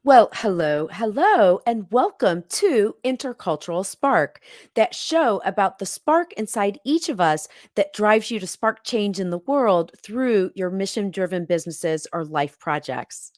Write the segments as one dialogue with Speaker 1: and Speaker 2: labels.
Speaker 1: Well, hello, and welcome to Intercultural Spark, that show about the spark inside each of us that drives you to spark change in the world through your mission driven businesses or life projects.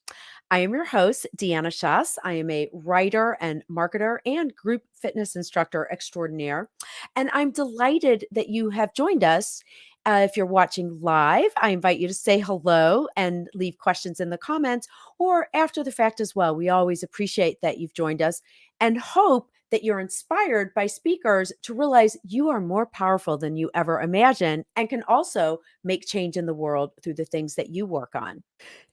Speaker 1: I am your host, Deanna Schaas. I am a writer and marketer and group fitness instructor extraordinaire. And I'm delighted that you have joined us. If you're watching live, I invite you to say hello and leave questions in the comments or after the fact as well. We always appreciate that you've joined us and hope that you're inspired by speakers to realize you are more powerful than you ever imagined and can also make change in the world through the things that you work on.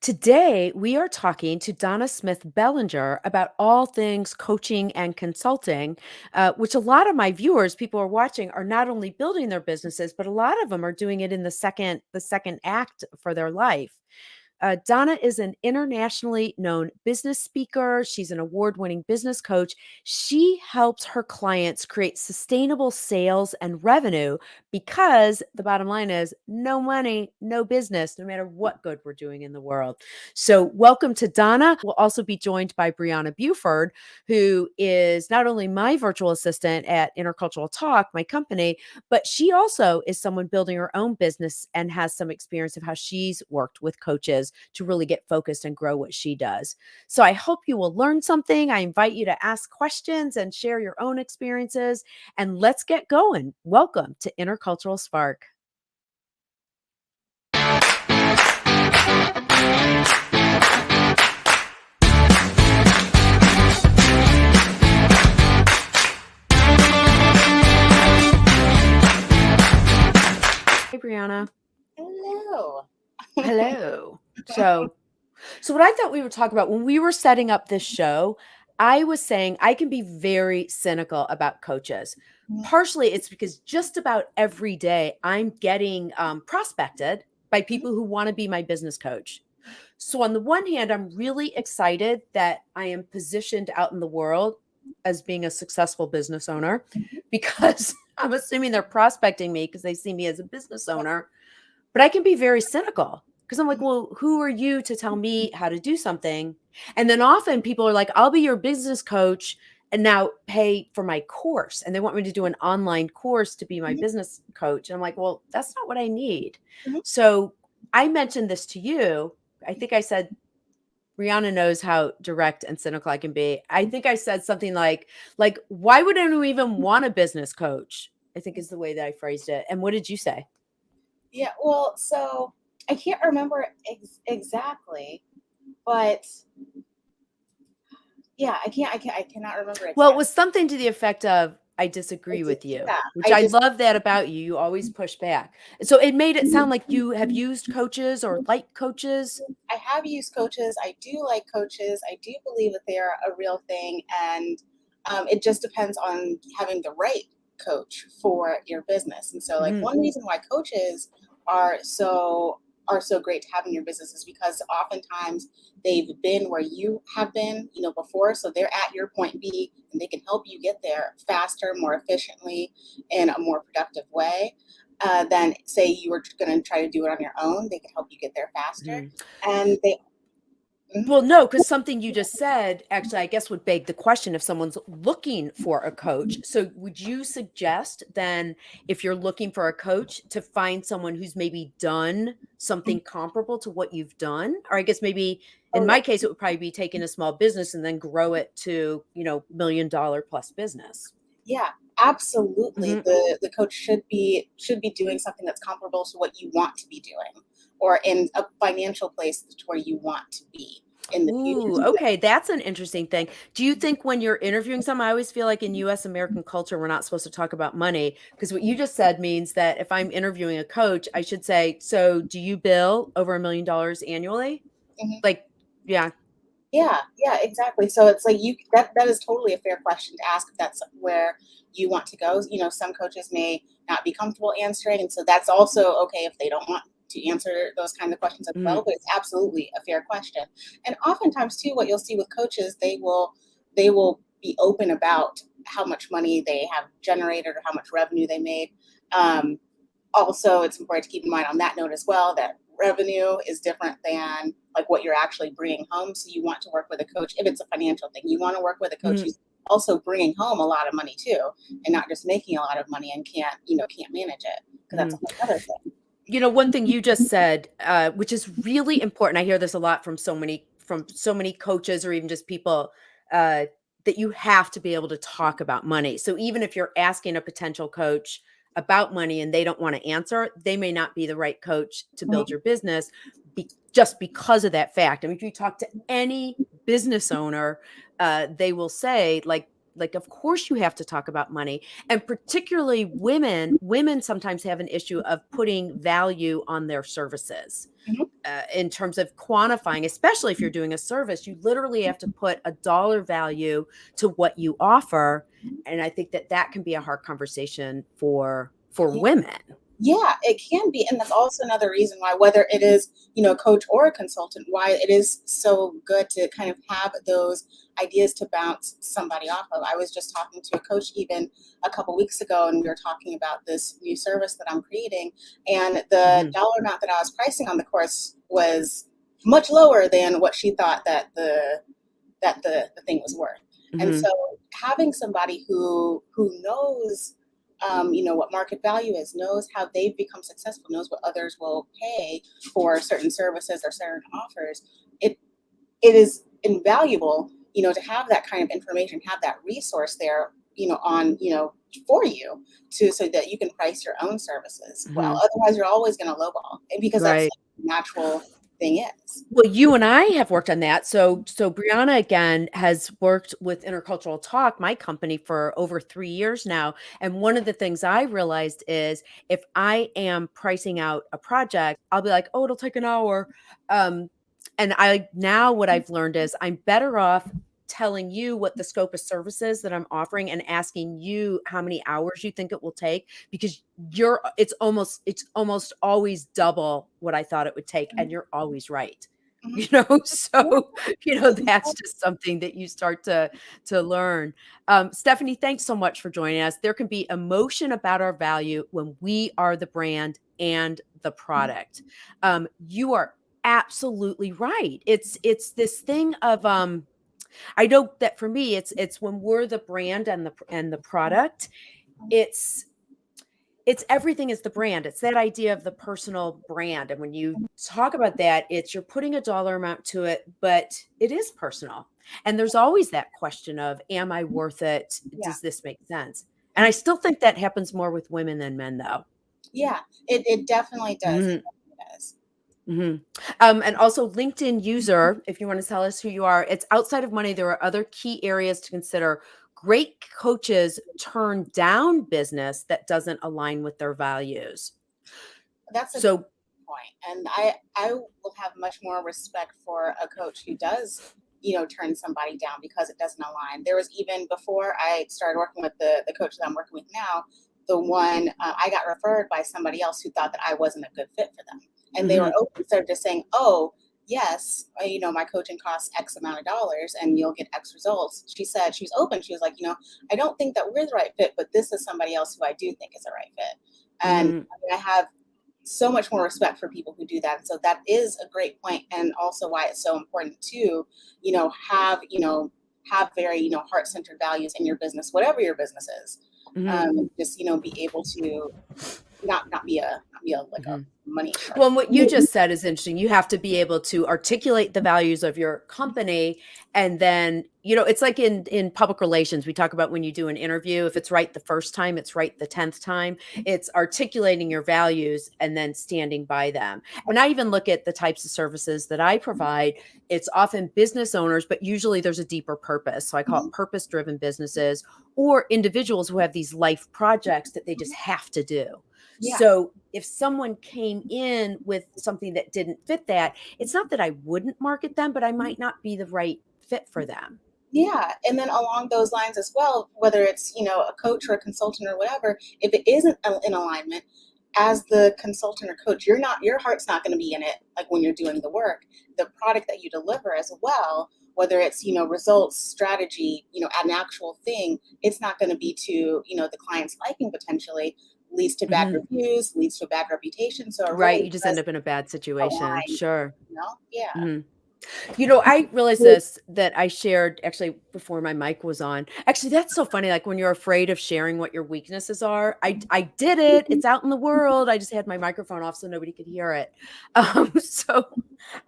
Speaker 1: Today, we are talking to Donna Smith Bellinger about all things coaching and consulting, which a lot of my viewers, people are watching, are not only building their businesses, but a lot of them are doing it in the second act for their life. Donna is an internationally known business speaker. She's an award winning business coach. She helps her clients create sustainable sales and revenue because the bottom line is no money, no business, no matter what good we're doing in the world. So, welcome to Donna. We'll also be joined by Brianna Buford, who is not only my virtual assistant at Intercultural Talk, my company, but she also is someone building her own business and has some experience of how she's worked with coaches to really get focused and grow what she does. So I hope you will learn something. I invite you to ask questions and share your own experiences. And let's get going. Welcome to Intercultural Spark. Hey, Brianna.
Speaker 2: Hello.
Speaker 1: Hello. So what I thought we would talk about when we were setting up this show, I was saying I can be very cynical about coaches. Partially, it's because just about every day I'm getting prospected by people who want to be my business coach. So, on the one hand, I'm really excited that I am positioned out in the world as being a successful business owner because I'm assuming they're prospecting me because they see me as a business owner. But I can be very cynical because I'm like, well, who are you to tell me how to do something? And then often people are like, I'll be your business coach and now pay for my course. And they want me to do an online course to be my business coach. And I'm like, well, that's not what I need.
Speaker 2: Mhm.
Speaker 1: So I mentioned this to you. I think I said, Rihanna knows how direct and cynical I can be. I think I said something like, why would anyone even want a business coach? I think is the way that I phrased it. And what did you say?
Speaker 2: Yeah, well, so I can't remember exactly, but yeah, I cannot remember
Speaker 1: Well, it
Speaker 2: exactly.
Speaker 1: was something to the effect of, "I
Speaker 2: I
Speaker 1: disagree
Speaker 2: just,
Speaker 1: with you,"
Speaker 2: yeah,
Speaker 1: which
Speaker 2: I
Speaker 1: I
Speaker 2: just,
Speaker 1: love that about you. You always push back. So it made it sound like you have used coaches or like coaches.
Speaker 2: I have used coaches. I do like coaches. I do believe that they are a real thing, and it just depends on having the right coach for your business. And so, like
Speaker 1: Mhm.
Speaker 2: one reason why coaches are so are so great to have in your business is because oftentimes they've been where you have been, before. So they're at your point B, and they can help you get there faster, more efficiently, in a more productive way. Than say you were going to try to do it on your own. They can help you get there faster,
Speaker 1: Mhm.
Speaker 2: and they. Mhm.
Speaker 1: Well, no, because something you just said, actually, I guess would beg the question if someone's looking for a coach. So would you suggest then, if you're looking for a coach, to find someone who's maybe done something comparable to what you've done? Or I guess maybe in
Speaker 2: Oh
Speaker 1: my
Speaker 2: yeah,
Speaker 1: case, it would probably be taking a small business and then grow it to, $1 million plus business.
Speaker 2: yeah, absolutely.
Speaker 1: Mhm.
Speaker 2: The coach should be doing something that's comparable to what you want to be doing, or in a financial place to where you want to be in the future.
Speaker 1: Ooh, okay, that's an interesting thing. Do you think when you're interviewing someone, I always feel like in US American culture, we're not supposed to talk about money because what you just said means that if I'm interviewing a coach, I should say, "So, do you bill over $1 million annually?"
Speaker 2: Mhm.
Speaker 1: Like, yeah.
Speaker 2: Yeah, yeah, exactly. So it's like that is totally a fair question to ask if that's where you want to go. Some coaches may not be comfortable answering, and so that's also okay if they don't want to answer those kind of questions as well.
Speaker 1: Mhm,
Speaker 2: But it's absolutely a fair question. And oftentimes too, what you'll see with coaches, they will be open about how much money they have generated or how much revenue they made. Also, it's important to keep in mind on that note as well that revenue is different than like what you're actually bringing home. So you want to work with a coach. If it's a financial thing, you want to work with a coach
Speaker 1: Mhm.
Speaker 2: who's also bringing home a lot of money too, and not just making a lot of money and can't manage it, because that's a
Speaker 1: Mhm.
Speaker 2: whole other thing.
Speaker 1: One thing you just said, which is really important. I hear this a lot from so many coaches or even just people, uh, that you have to be able to talk about money. So even if you're asking a potential coach about money and they don't want to answer, they may not be the right coach to build
Speaker 2: Mhm.
Speaker 1: your business, just because of that fact. I mean, if you talk to any business owner, they will say like of course you have to talk about money, and particularly women sometimes have an issue of putting value on their services,
Speaker 2: Mhm.
Speaker 1: in terms of quantifying, especially if you're doing a service. You literally have to put a dollar value to what you offer. And I think that that can be a hard conversation for
Speaker 2: Yeah.
Speaker 1: women.
Speaker 2: Yeah, it can be. And that's also another reason why, whether it is, a coach or a consultant, why it is so good to kind of have those ideas to bounce somebody off of. I was just talking to a coach even a couple weeks ago, and we were talking about this new service that I'm creating. And the
Speaker 1: Hmm.
Speaker 2: dollar amount that I was pricing on the course was much lower than what she thought that the thing was worth. And
Speaker 1: Hmm.
Speaker 2: so having somebody who knows, what market value is, knows how they've become successful, knows what others will pay for certain services or certain offers, it it is invaluable, to have that kind of information, have that resource there, on, for you, to so that you can price your own services well.
Speaker 1: Hmm.
Speaker 2: Otherwise, you're always going to lowball, and because that's
Speaker 1: Right.
Speaker 2: what the natural thing is.
Speaker 1: Well, you and I have worked on that. So Brianna again has worked with Intercultural Talk, my company, for over 3 years now. And one of the things I realized is if I am pricing out a project, I'll be like, "Oh, it'll take an hour." And I now what I've learned is I'm better off telling you what the scope of services that I'm offering and asking you how many hours you think it will take, because it's almost always double what I thought it would take, and you're always right.
Speaker 2: Mhm. Yeah.
Speaker 1: So, that's just something that you start to learn. Stephanie, thanks so much for joining us. There can be emotion about our value when we are the brand and the product. You are absolutely right. It's this thing of I know that for me it's when we're the brand and the product, it's it's everything is the brand. It's that idea of the personal brand. And when you talk about that, it's you're putting a dollar amount to it, but it is personal. And there's always that question of, am I worth it?
Speaker 2: Yeah.
Speaker 1: Does this make sense? And I still think that happens more with women than men, though.
Speaker 2: Yeah, it definitely does. It
Speaker 1: Mhm,
Speaker 2: definitely does.
Speaker 1: mhm. And also, LinkedIn user, if you want to tell us who you are, it's outside of money. There are other key areas to consider. Great coaches turn down business that doesn't align with their values.
Speaker 2: That's a good
Speaker 1: So,
Speaker 2: point. And I will have much more respect for a coach who does, turn somebody down because it doesn't align. There was, even before I started working with the coach that I'm working with now, the one, I got referred by somebody else who thought that I wasn't a good fit for them. And they were
Speaker 1: mhm,
Speaker 2: open, instead of just saying, "Oh, yes, my coaching costs X amount of dollars and you'll get X results." She said, she was open. She was like, "I don't think that we're the right fit, but this is somebody else who I do think is the right fit." And
Speaker 1: mhm.
Speaker 2: I have so much more respect for people who do that. And so that is a great point, and also why it's so important to, have very, heart-centered values in your business, whatever your business is.
Speaker 1: Mhm,
Speaker 2: Just, be able to not be a like a
Speaker 1: mhm.
Speaker 2: money shark.
Speaker 1: Well, and what you just said is interesting. You have to be able to articulate the values of your company, and then, it's like in public relations, we talk about when you do an interview, if it's right the first time, it's right the 10th time. It's articulating your values and then standing by them. And I even look at the types of services that I provide. It's often business owners, but usually there's a deeper purpose. So I call
Speaker 2: Mhm.
Speaker 1: it purpose-driven businesses, or individuals who have these life projects that they just have to do.
Speaker 2: Yeah.
Speaker 1: So if someone came in with something that didn't fit that, it's not that I wouldn't market them, but I might not be the right fit for them.
Speaker 2: Yeah, and then along those lines as well, whether it's, a coach or a consultant or whatever, if it isn't in alignment, as the consultant or coach, your heart's not going to be in it, like when you're doing the work. The product that you deliver as well, whether it's, results, strategy, an actual thing, it's not going to be to, the client's liking potentially. leads to bad
Speaker 1: Mhm.
Speaker 2: reviews, leads to a bad reputation. So it
Speaker 1: Right,
Speaker 2: really
Speaker 1: you just end
Speaker 2: does
Speaker 1: up in a bad situation.
Speaker 2: align,
Speaker 1: Sure.
Speaker 2: you know? Yeah.
Speaker 1: Mhm. You know, I realized this that I shared actually before my mic was on. Actually, that's so funny. Like when you're afraid of sharing what your weaknesses are, I did it. It's out in the world. I just had my microphone off so nobody could hear it. So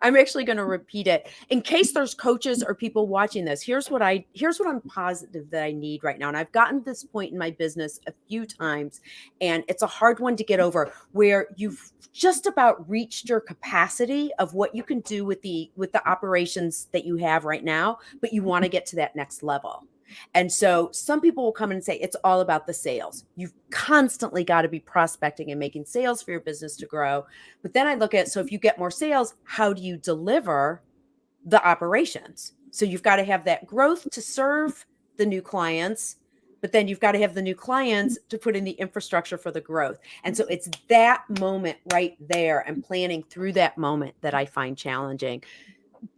Speaker 1: I'm actually going to repeat it in case there's coaches or people watching this. Here's what I'm positive that I need right now. And I've gotten to this point in my business a few times, and it's a hard one to get over where you've just about reached your capacity of what you can do with the operations that you have right now, but you want to get to that next level. And so some people will come in and say it's all about the sales. You've constantly got to be prospecting and making sales for your business to grow. But then I look at, so if you get more sales, how do you deliver the operations? So you've got to have that growth to serve the new clients, but then you've got to have the new clients to put in the infrastructure for the growth. And so it's that moment right there and planning through that moment that I find challenging.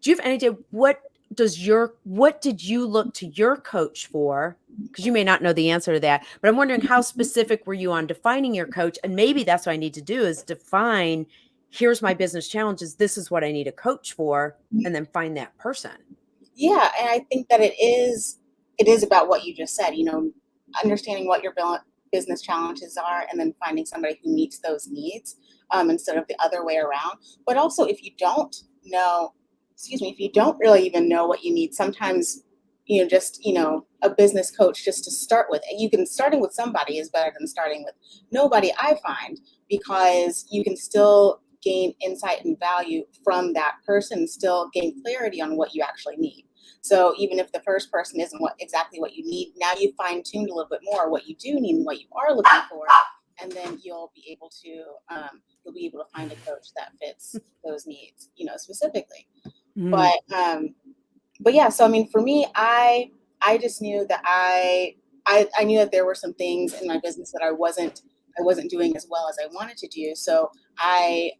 Speaker 1: Do you have any idea what did you look to your coach for? Because you may not know the answer to that, but I'm wondering how specific were you on defining your coach? And maybe that's what I need to do is define, here's my business challenges. This is what I need a coach for, and then find that person.
Speaker 2: Yeah, and I think that it is about what you just said, understanding what your business challenges are and then finding somebody who meets those needs, instead of the other way around. But also if you don't know, excuse me, if you don't really even know what you need, sometimes just a business coach just to start with. You can starting with somebody is better than starting with nobody, I find, because you can still gain insight and value from that person, still gain clarity on what you actually need. So even if the first person isn't exactly what you need, now you fine tuned a little bit more what you do need and what you are looking for, and then you'll be able to find a coach that fits those needs, specifically.
Speaker 1: Mhm.
Speaker 2: But yeah, so I mean, for me, I just knew that I knew that there were some things in my business that I wasn't doing as well as I wanted to do. So I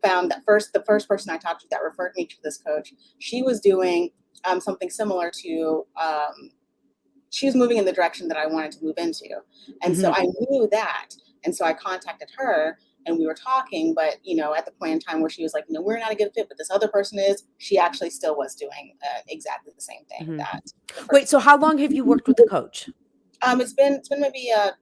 Speaker 2: found that the first person I talked to that referred me to this coach, she was doing something similar to she was moving in the direction that I wanted to move into. And so
Speaker 1: Mhm.
Speaker 2: I knew that. And so I contacted her and we were talking, but at the point in time where she was like, we're not a good fit, but this other person is, she actually still was doing exactly the same thing
Speaker 1: Mhm.
Speaker 2: that the
Speaker 1: Wait,
Speaker 2: first
Speaker 1: so how long have you worked with the coach?
Speaker 2: it's been maybe about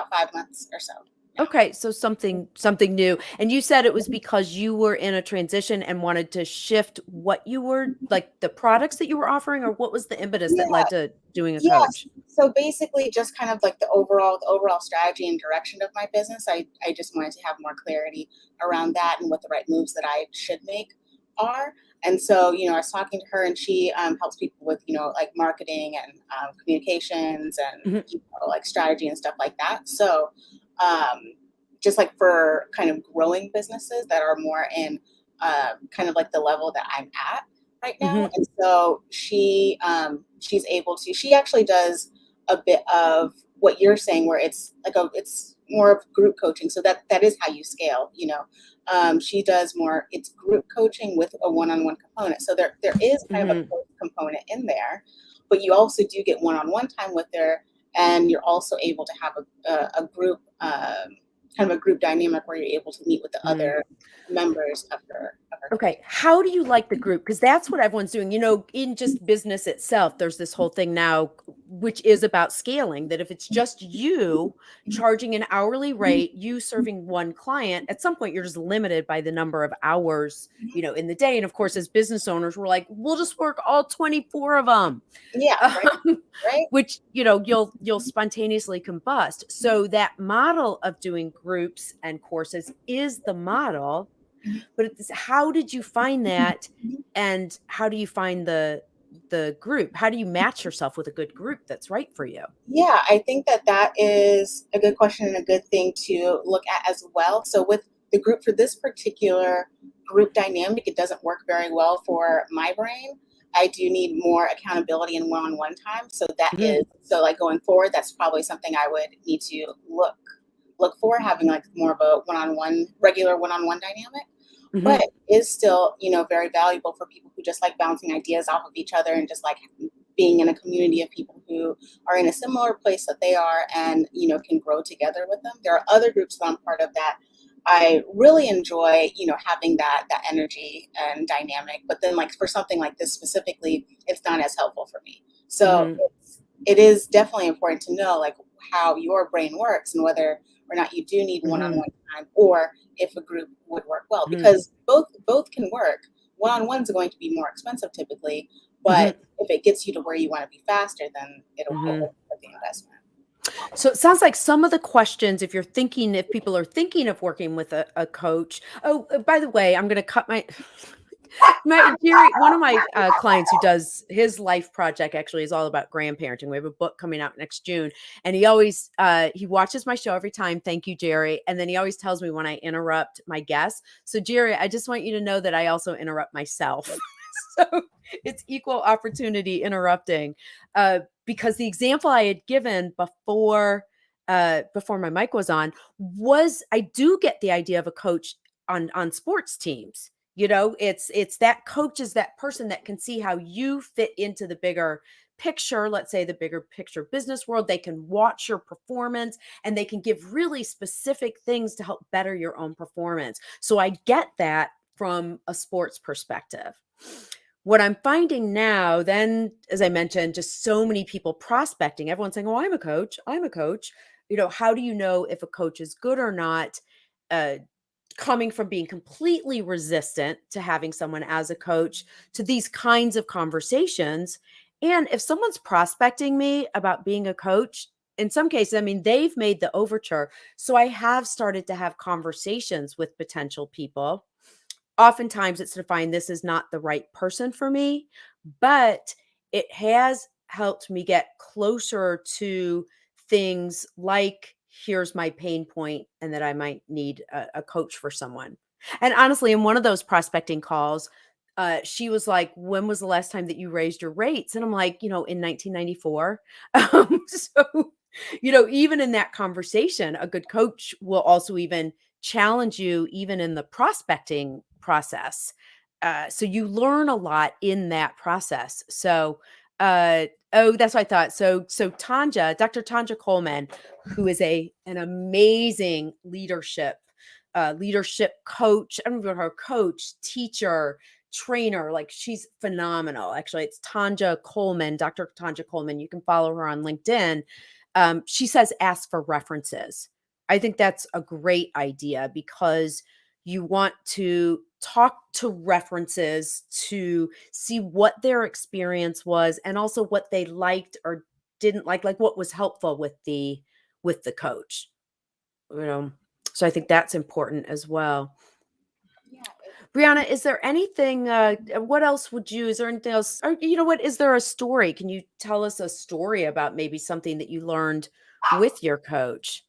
Speaker 2: 5 months or so. Yeah.
Speaker 1: Okay, so something new. And you said it was because you were in a transition and wanted to shift what you were like the products that you were offering, or what was the impetus that
Speaker 2: Yeah.
Speaker 1: led to doing a
Speaker 2: Yes.
Speaker 1: coach?
Speaker 2: So basically just kind of like the overall strategy and direction of my business. I just wanted to have more clarity around that and what the right moves that I should make are. And so, I was talking to her and she helps people with, like marketing and communications and,
Speaker 1: Mhm.
Speaker 2: like strategy and stuff like that. So um, just like for kind of growing businesses that are more in kind of like the level that I'm at right now.
Speaker 1: Mhm.
Speaker 2: And so she actually does a bit of what you're saying where it's more of group coaching. So that is how you scale, she does more, it's group coaching with a one-on-one component. So there is kind of a
Speaker 1: Mhm.
Speaker 2: coach component in there, but you also do get one-on-one time with her, and you're also able to have a group kind of a group dynamic where you're able to meet with the
Speaker 1: Mhm.
Speaker 2: other members of her
Speaker 1: Okay.
Speaker 2: community.
Speaker 1: How do you like the group? Because that's what everyone's doing. You know, in just business itself, there's this whole thing now, which is about scaling, that if it's just you charging an hourly rate, you serving one client, at some point you're just limited by the number of hours, in the day. And of course, as business owners, we're like, we'll just work all 24 of them.
Speaker 2: Yeah, right,
Speaker 1: Um,
Speaker 2: right.
Speaker 1: which, you'll spontaneously combust. So that model of doing groups and courses is the model, but it's how did you find that, and how do you find the group? How do you match yourself with a good group that's right for you?
Speaker 2: Yeah, I think that is a good question and a good thing to look at as well. So with the group for this particular group dynamic, it doesn't work very well for my brain. I do need more accountability and one-on-one time.
Speaker 1: Mhm,
Speaker 2: So like going forward, that's probably something I would need to look for, having like more of a regular one-on-one dynamic,
Speaker 1: mhm,
Speaker 2: but is still, very valuable for people who just like bouncing ideas off of each other and just like being in a community of people who are in a similar place that they are and, can grow together with them. There are other groups that I'm part of that I really enjoy, having that energy and dynamic. But then, like for something like this specifically, it's not as helpful for me. So
Speaker 1: Mm-hmm.
Speaker 2: it is definitely important to know like how your brain works and whether or not you do need
Speaker 1: Mm-hmm.
Speaker 2: one-on-one time or if a group would work well,
Speaker 1: Mm-hmm.
Speaker 2: because both can work. One-on-one's going to be more expensive typically, but if it gets you to where you want to be faster, then it'll be
Speaker 1: Mm-hmm.
Speaker 2: worth the investment.
Speaker 1: So it sounds like some of the questions, if people are thinking of working with a coach. Oh, by the way, I'm going to cut my Jerry. One of my clients who does his life project actually is all about grandparenting. We have a book coming out next June, and he always he watches my show every time. Thank you, Jerry. And then he always tells me when I interrupt my guests. So Jerry, I just want you to know that I also interrupt myself. So it's equal opportunity interrupting. Because the example I had given before my mic was on was I do get the idea of a coach on sports teams. It's that coach is that person that can see how you fit into the bigger picture, let's say the bigger picture business world. They can watch your performance and they can give really specific things to help better your own performance. So I get that from a sports perspective. What I'm finding now, then, as I mentioned, just so many people prospecting, everyone's saying, "Oh, I'm a coach. I'm a coach." How do you know if a coach is good or not? Uh, Coming from being completely resistant to having someone as a coach to these kinds of conversations. And if someone's prospecting me about being a coach, in some cases, I mean, they've made the overture. So I have started to have conversations with potential people. Oftentimes it's to find this is not the right person for me, but it has helped me get closer to things like here's my pain point and that I might need a coach for someone. And honestly, in one of those prospecting calls, she was like, "When was the last time that you raised your rates?" And I'm like, in 1994. So, even in that conversation, a good coach will also even challenge you even in the prospecting process. So you learn a lot in that process. So, that's what I thought. So Dr. Tanja Coleman, who is an amazing leadership coach. I don't know her coach, teacher, trainer. Like she's phenomenal. Actually, it's Tanja Coleman, Dr. Tanja Coleman. You can follow her on LinkedIn. She says ask for references. I think that's a great idea because you want to talk to references to see what their experience was and also what they liked or didn't like what was helpful with the coach. You know, so I think that's important as well.
Speaker 2: Yeah.
Speaker 1: Brianna, is there anything, what else is there anything else? Or you know what, is there a story? Can you tell us a story about maybe something that you learned with your coach?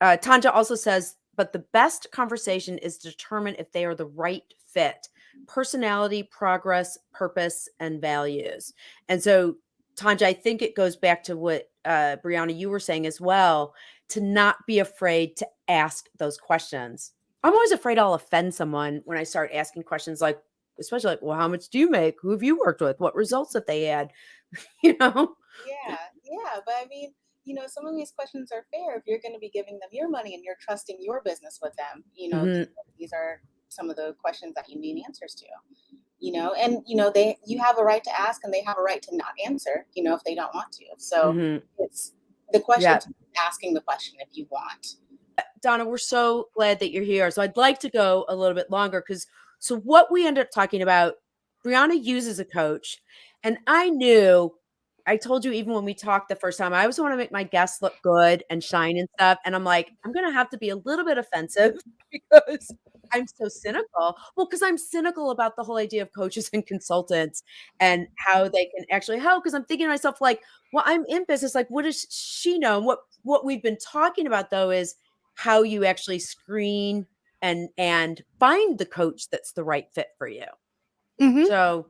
Speaker 1: Tanja also says, but the best conversation is to determine if they are the right fit, personality, progress, purpose, and values. And so, Tanja, I think it goes back to what Brianna, you were saying as well, to not be afraid to ask those questions. I'm always afraid I'll offend someone when I start asking questions like, especially like, well, how much do you make? Who have you worked with? What results have they had? you know?
Speaker 2: Yeah. But I mean, some of these questions are fair if you're going to be giving them your money and you're trusting your business with them.
Speaker 1: Hmm.
Speaker 2: These are some of the questions that you need answers to. And you have a right to ask and they have a right to not answer. If they don't want to. So
Speaker 1: Hmm.
Speaker 2: it's the question
Speaker 1: Yeah.
Speaker 2: to asking the question if you want.
Speaker 1: Donna, we're so glad that you're here. So I'd like to go a little bit longer so what we ended up talking about, Brianna uses a coach. And I told you even when we talked the first time, I always want to make my guests look good and shine and stuff. And I'm like, I'm going to have to be a little bit offensive because I'm so cynical. Well, because I'm cynical about the whole idea of coaches and consultants and how they can actually help. Because I'm thinking to myself, like, well, I'm in business. Like, what does she know? And what we've been talking about though is how you actually screen and find the coach that's the right fit for you.
Speaker 3: Mhm.
Speaker 1: So,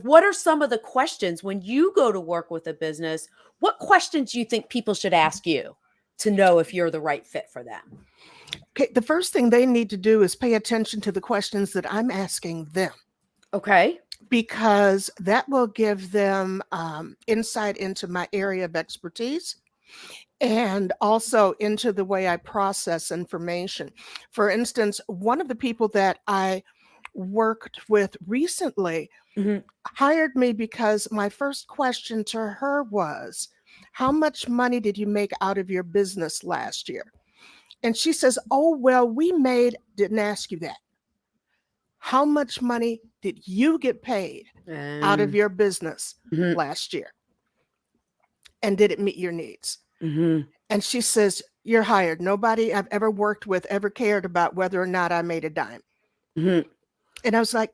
Speaker 1: what are some of the questions when you go to work with a business? What questions do you think people should ask you to know if you're the right fit for them?
Speaker 3: Okay, the first thing they need to do is pay attention to the questions that I'm asking them.
Speaker 1: Okay.
Speaker 3: because that will give them insight into my area of expertise and also into the way I process information. For instance, one of the people that I worked with recently
Speaker 1: Mhm.
Speaker 3: hired me because my first question to her was, "How much money did you make out of your business last year?" And she says, "Oh, well, we made," didn't ask you that. "How much money did you get paid out of
Speaker 1: Um,
Speaker 3: your business
Speaker 1: mhm,
Speaker 3: last year? And did it meet your needs?"
Speaker 1: mhm,
Speaker 3: And she says, "You're hired. Nobody I've ever worked with ever cared about whether or not I made a dime."
Speaker 1: mhm,
Speaker 3: And I was like,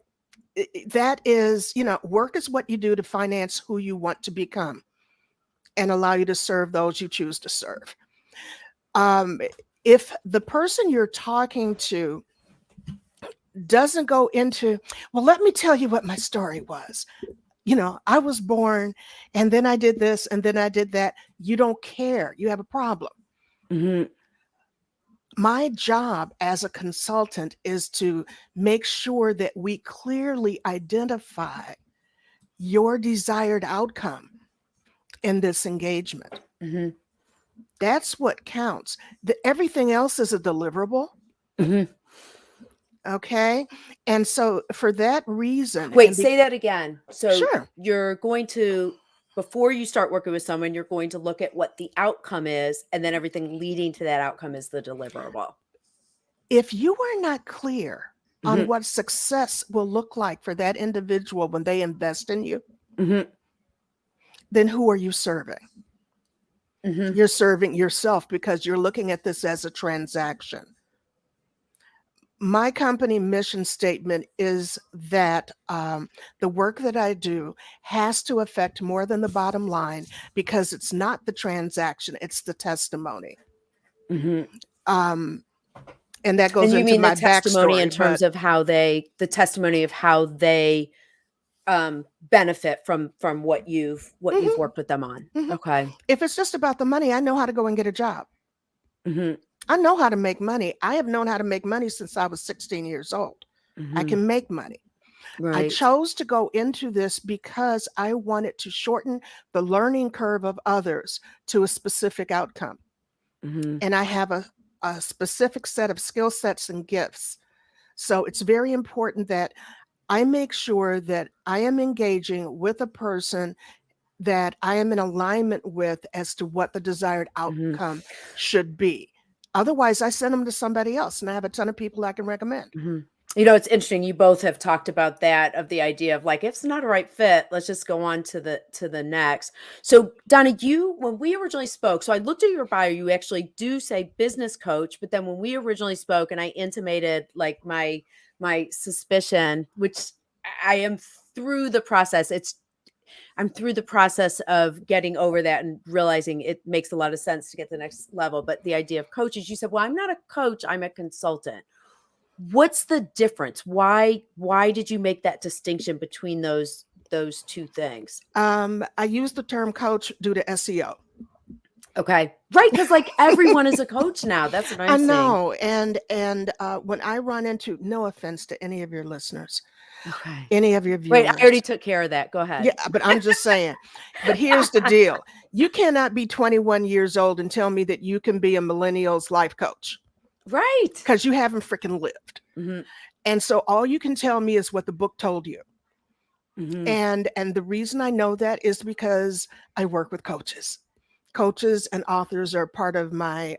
Speaker 3: that is, work is what you do to finance who you want to become and allow you to serve those you choose to serve. Um, if the person you're talking to doesn't go into, "Well, let me tell you what my story was. I was born and then I did this and then I did that." You don't care. You have a problem.
Speaker 1: mhm,
Speaker 3: My job as a consultant is to make sure that we clearly identify your desired outcome in this engagement.
Speaker 1: mhm,
Speaker 3: That's what counts. Everything else is a deliverable.
Speaker 1: mhm.
Speaker 3: Okay. And so for that reason,
Speaker 1: Wait, say that again. So
Speaker 3: sure,
Speaker 1: you're going to, before you start working with someone, you're going to look at what the outcome is, and then everything leading to that outcome is the deliverable.
Speaker 3: if you are not clear on
Speaker 1: Mhm,
Speaker 3: what success will look like for that individual when they invest in you,
Speaker 1: mhm,
Speaker 3: then who are you serving?
Speaker 1: mhm,
Speaker 3: You're serving yourself because you're looking at this as a transaction. My company mission statement is that the work that I do has to affect more than the bottom line because it's not the transaction, it's the testimony.
Speaker 1: mhm.
Speaker 3: Um, and that goes
Speaker 1: And you
Speaker 3: into
Speaker 1: mean the
Speaker 3: my
Speaker 1: testimony in
Speaker 3: backstory, but
Speaker 1: terms of the testimony of how they benefit from what you've
Speaker 3: mhm,
Speaker 1: worked with them on.
Speaker 3: mhm.
Speaker 1: Okay.
Speaker 3: If it's just about the money, I know how to go and get a job.
Speaker 1: Mhm,
Speaker 3: I know how to make money. I have known how to make money since I was 16 years old. I
Speaker 1: mhm.
Speaker 3: can make money. I
Speaker 1: Right.
Speaker 3: chose to go into this because I wanted to shorten the learning curve of others to a specific outcome.
Speaker 1: Mhm,
Speaker 3: And I have a specific set of skill sets and gifts. So it's very important that I make sure that I am engaging with a person that I am in alignment with as to what the desired
Speaker 1: mhm,
Speaker 3: outcome should be. Otherwise, I send them to somebody else, and I have a ton of people I can recommend.
Speaker 1: mhm. It's interesting. You both have talked about that, of the idea of like, if it's not a right fit, let's just go on to the next. So, Donna, you when we originally spoke, so I looked at your bio. You actually do say business coach, but then when we originally spoke, and I intimated like my suspicion, which I am through the process. I'm through the process of getting over that and realizing it makes a lot of sense to get to the next level. But the idea of coaches, you said, well, I'm not a coach, I'm a consultant. What's the difference? Why did you make that distinction between those two things?
Speaker 3: I use the term coach due to SEO.
Speaker 1: Okay. Right, because like everyone is a coach now. That's what
Speaker 3: I
Speaker 1: I'm seeing.
Speaker 3: know, and when I run into, no offense to any of your listeners,
Speaker 1: Okay.
Speaker 3: any of your
Speaker 1: Wait, I already
Speaker 3: viewers.
Speaker 1: took care of that. Go ahead.
Speaker 3: Yeah, but I'm just saying. But here's the deal. You cannot be 21 years old and tell me that you can be a millennial's life coach
Speaker 1: Right.
Speaker 3: because you haven't freaking lived.
Speaker 1: Mhm.
Speaker 3: And so all you can tell me is what the book told you.
Speaker 1: Mhm.
Speaker 3: And the reason I know that is because I work with coaches. Coaches and authors are part of my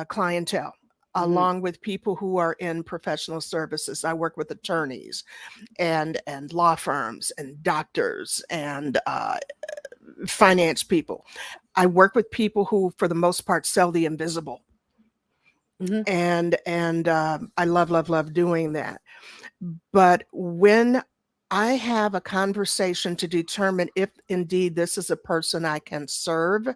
Speaker 3: clientele,
Speaker 1: Mhm.
Speaker 3: along with people who are in professional services. I work with attorneys and law firms and doctors and finance people. I work with people who, for the most part, sell the invisible,
Speaker 1: Mhm.
Speaker 3: and I love doing that. But when I have a conversation to determine if indeed this is a person I can serve,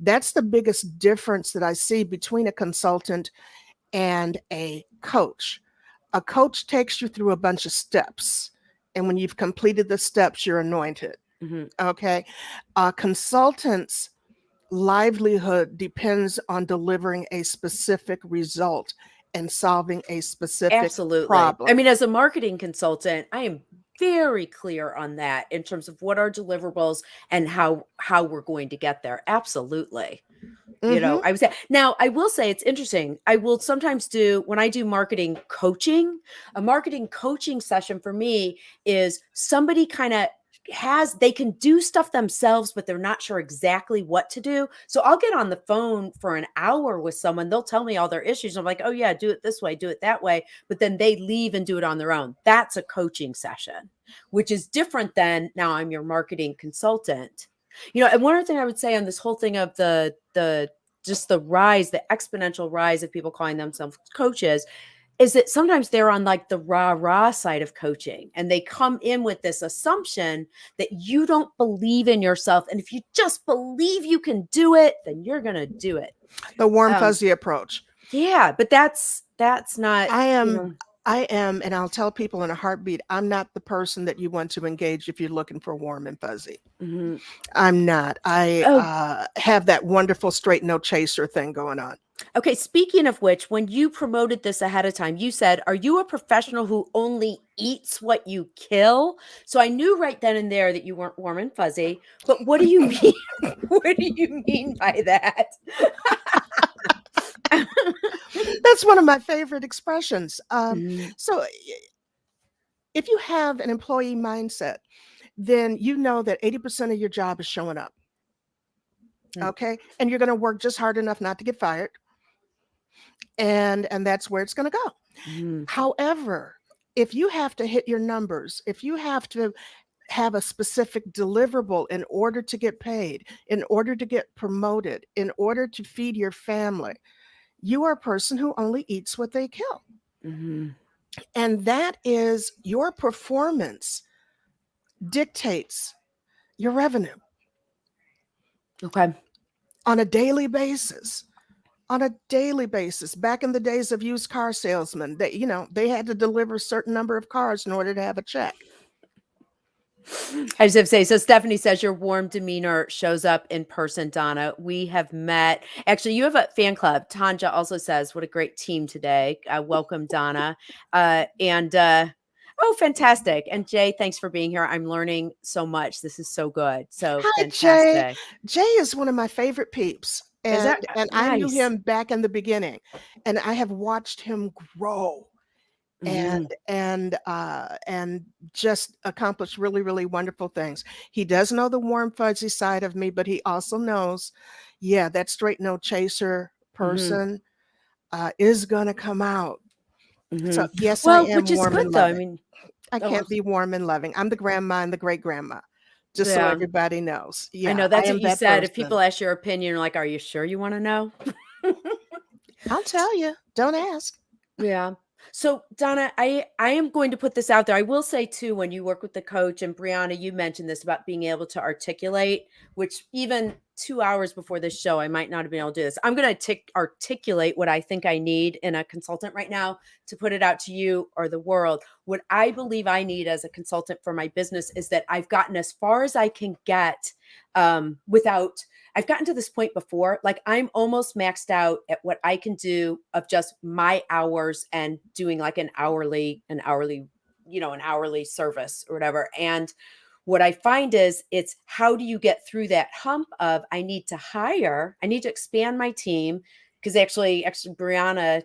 Speaker 3: that's the biggest difference that I see between a consultant and a coach. A coach takes you through a bunch of steps. And when you've completed the steps, you're anointed.
Speaker 1: Mhm.
Speaker 3: Okay. Consultants' livelihood depends on delivering a specific result and solving a specific
Speaker 1: Absolutely. I
Speaker 3: problem.
Speaker 1: mean, as a marketing consultant, I am very clear on that in terms of what are deliverables and how we're going to get there. Absolutely.
Speaker 3: Hmm.
Speaker 1: I would say now I will say it's interesting. I will sometimes do when I do marketing coaching, a marketing coaching session for me is somebody kind of they can do stuff themselves, but they're not sure exactly what to do. So I'll get on the phone for an hour with someone. They'll tell me all their issues. I'm like, oh yeah, do it this way, do it that way. But then they leave and do it on their own. That's a coaching session, which is different than now I'm your marketing consultant. And one other thing I would say on this whole thing of the just the exponential rise of people calling themselves coaches is that sometimes they're on like the rah side of coaching and they come in with this assumption that you don't believe in yourself. And if you just believe you can do it, then you're going to do it.
Speaker 3: The warm
Speaker 1: Um,
Speaker 3: fuzzy approach.
Speaker 1: yeah, but that's not,
Speaker 3: I am, and I'll tell people in a heartbeat, I'm not the person that you want to engage if you're looking for warm and fuzzy.
Speaker 1: mhm.
Speaker 3: I'm not. I
Speaker 1: Oh,
Speaker 3: have that wonderful straight no chaser thing going on.
Speaker 1: okay. Speaking of which, when you promoted this ahead of time, you said, "Are you a professional who only eats what you kill?" So I knew right then and there that you weren't warm and fuzzy. But what do you mean? What do you mean by that?
Speaker 3: That's one of my favorite expressions.
Speaker 1: Mhm,
Speaker 3: So if you have an employee mindset, then you know that 80% of your job is showing up.
Speaker 1: mm,
Speaker 3: Okay. And you're going to work just hard enough not to get fired. And that's where it's going to go.
Speaker 1: mhm,
Speaker 3: However, if you have to hit your numbers, if you have to have a specific deliverable in order to get paid, in order to get promoted, in order to feed your family, you are a person who only eats what they kill.
Speaker 1: mhm.
Speaker 3: And that is your performance dictates your revenue
Speaker 1: Okay.
Speaker 3: on a daily basis. On a daily basis. Back in the days of used car salesmen, they had to deliver a certain number of cars in order to have a check.
Speaker 1: I just have to say, so Stephanie says your warm demeanor shows up in person, Donna. We have met. Actually, you have a fan club. Tanja also says, what a great team today. Welcome, Donna. Oh, fantastic. And Jay, thanks for being here. I'm learning so much. This is so good. So
Speaker 3: Hi, Jay.
Speaker 1: fantastic.
Speaker 3: Jay is one of my favorite peeps.
Speaker 1: Is
Speaker 3: And
Speaker 1: that
Speaker 3: and I knew
Speaker 1: nice?
Speaker 3: him back in the beginning. And I have watched him grow and
Speaker 1: Mhm,
Speaker 3: and just accomplish really, really wonderful things. He does know the warm, fuzzy side of me, but he also knows, yeah, that straight no chaser
Speaker 1: mhm,
Speaker 3: person is gonna come out. So
Speaker 1: mhm.
Speaker 3: yes, I
Speaker 1: Well,
Speaker 3: am
Speaker 1: which is
Speaker 3: warm
Speaker 1: good
Speaker 3: and
Speaker 1: though. I
Speaker 3: loving.
Speaker 1: mean,
Speaker 3: I
Speaker 1: oh,
Speaker 3: can't be warm and loving. I'm the grandma and the great grandma, just so
Speaker 1: yeah.
Speaker 3: everybody knows.
Speaker 1: I
Speaker 3: Yeah,
Speaker 1: know
Speaker 3: I
Speaker 1: that's what
Speaker 3: am
Speaker 1: you
Speaker 3: that
Speaker 1: said. If people
Speaker 3: person.
Speaker 1: ask your opinion, you're like, are you sure you want to know?
Speaker 3: I'll tell you. Don't ask.
Speaker 1: Yeah. So Donna, I am going to put this out there. I will say too, when you work with the coach and Brianna, you mentioned this about being able to articulate, which even 2 hours before this show, I might not have been able to do this. I'm going to articulate what I think I need in a consultant right now to put it out to you or the world. What I believe I need as a consultant for my business is that I've gotten as far as I can get without I've gotten to this point before. Like I'm almost maxed out at what I can do of just my hours and doing like an hourly service or whatever. And what I find is it's how do you get through that hump of I need to expand my team because actually Brianna,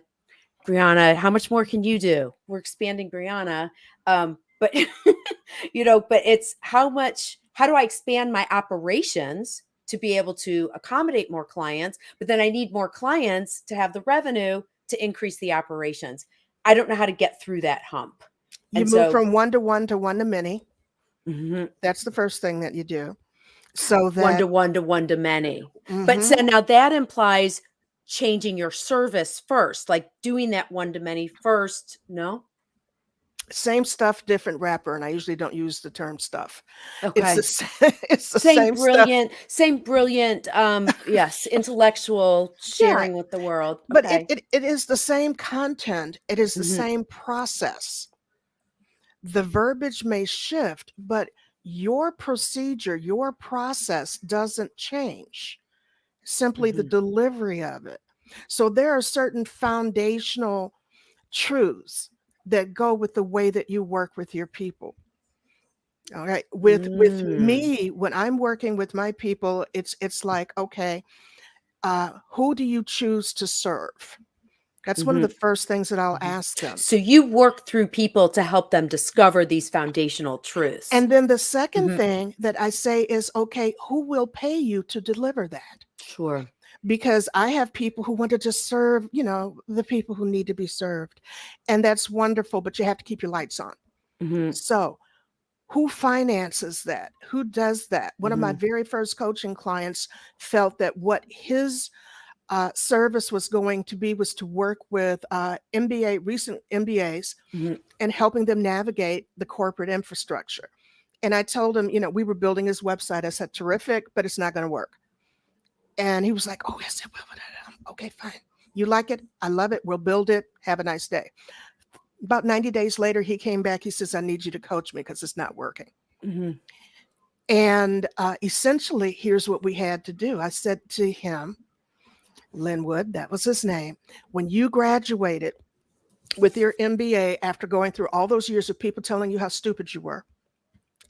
Speaker 1: how much more can you do? We're expanding Brianna. But but it's how do I expand my operations to be able to accommodate more clients? But then I need more clients to have the revenue to increase the operations. I don't know how to get through that hump.
Speaker 3: You
Speaker 1: And
Speaker 3: move
Speaker 1: so
Speaker 3: from one to one to one to many.
Speaker 1: mhm,
Speaker 3: That's the first thing that you do. So
Speaker 1: one
Speaker 3: that
Speaker 1: to one to one to many. But so
Speaker 3: mhm,
Speaker 1: now that implies changing your service first, like doing that one to many first. No?
Speaker 3: same stuff, different wrapper. And I usually don't use the term stuff. It's the
Speaker 1: Okay.
Speaker 3: it's the same stuff.
Speaker 1: Same brilliant, yes, intellectual
Speaker 3: Yeah,
Speaker 1: sharing with the world.
Speaker 3: but it,
Speaker 1: Okay.
Speaker 3: it it is the same content. It is the
Speaker 1: Mhm,
Speaker 3: same process. The verbiage may shift, but your procedure, your process doesn't change. Simply the
Speaker 1: mhm.
Speaker 3: delivery of it. So there are certain foundational truths that go with the way that you work with your people. All right. With
Speaker 1: Mm.
Speaker 3: me, when I'm working with my people, it's like, okay, who do you choose to serve? That's one of the
Speaker 1: Mhm.
Speaker 3: first things that I'll
Speaker 1: Mhm.
Speaker 3: ask them.
Speaker 1: So you work through people to help them discover these foundational truths.
Speaker 3: And then the second
Speaker 1: Mhm.
Speaker 3: thing that I say is, okay, who will pay you to deliver that?
Speaker 1: Sure.
Speaker 3: Because I have people who want to just serve, the people who need to be served. And that's wonderful, but you have to keep your lights on.
Speaker 1: Mhm.
Speaker 3: So, who finances that? Who does that? One of my
Speaker 1: Mhm.
Speaker 3: very first coaching clients felt that what his service was going to be was to work with recent MBAs,
Speaker 1: Mhm.
Speaker 3: and helping them navigate the corporate infrastructure. And I told him, we were building his website. I said, terrific, but it's not going to work. And he was like, oh, I said, well, okay, fine. You like it? I love it. We'll build it. Have a nice day. About 90 days later, he came back. He says, I need you to coach me because it's not working.
Speaker 1: Mhm.
Speaker 3: And essentially, here's what we had to do. I said to him, Linwood, that was his name, when you graduated with your MBA after going through all those years of people telling you how stupid you were